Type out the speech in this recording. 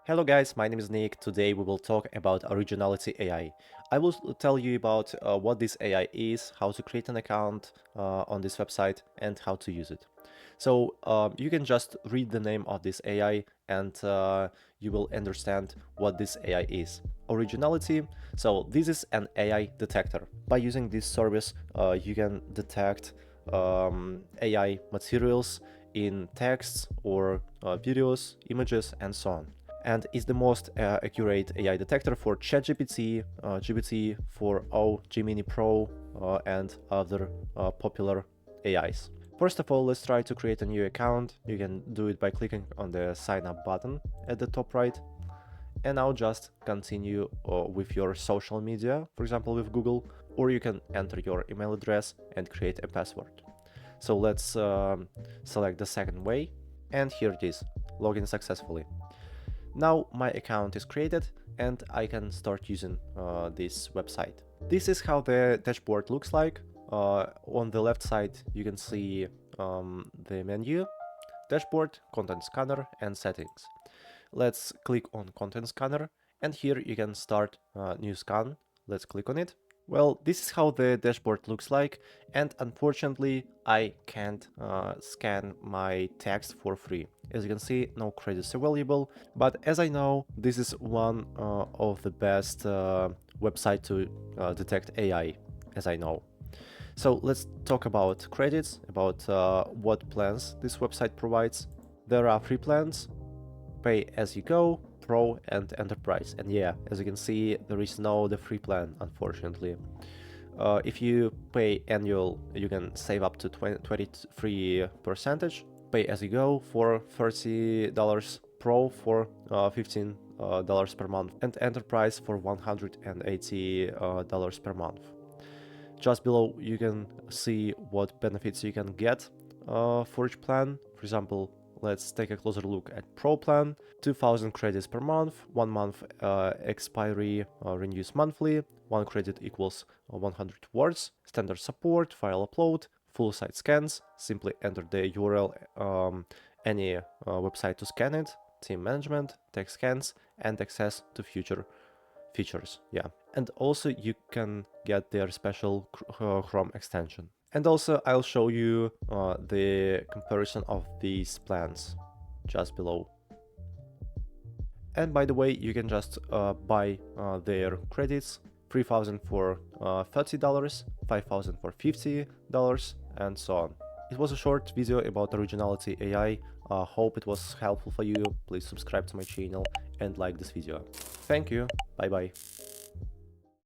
Hello guys, my name is Nick. Today we will talk about Originality AI. I will tell you about what this AI is, how to create an account on this website, and how to use it. So you can just read the name of this AI and you will understand what this AI is. Originality, so this is an AI detector. By using this service, you can detect AI materials in texts or videos, images, and so on, and is the most accurate AI detector for ChatGPT, GPT-4o, Gemini Pro, and other popular AIs. First of all, let's try to create a new account. You can do it by clicking on the sign up button at the top right. And now just continue with your social media, for example with Google, or you can enter your email address and create a password. So let's select the second way, and here it is, login successfully. Now my account is created and I can start using this website. This is how the dashboard looks like. On the left side you can see the menu, dashboard, content scanner, and settings. Let's click on content scanner, and here you can start a new scan. Let's click on it. Well, this is how the dashboard looks like, and unfortunately I can't scan my text for free. As you can see, no credits available, but as I know, this is one of the best website to detect AI, as I know. So let's talk about credits, about what plans this website provides. There are free plans, pay as you go, Pro, and Enterprise. And yeah, as you can see, there is no the free plan, unfortunately. If you pay annual, you can save up to 23%. Pay as you go for $30, Pro for $15 per month, and Enterprise for $180 per month. Just below you can see what benefits you can get for each plan. For example, let's take a closer look at Pro plan. 2000 credits per month, 1 month expiry renews monthly, 1 credit equals 100 words, standard support, file upload, full site scans, simply enter the URL any website to scan it, team management, text scans, and access to future features. Yeah, and also you can get their special Chrome extension. And also I'll show you the comparison of these plans just below. And by the way, you can just buy their credits, 3000 for $30, 5000 for $50, and so on. It was a short video about Originality AI. Hope it was helpful for you. Please subscribe to my channel and like this video. Thank you. Bye bye.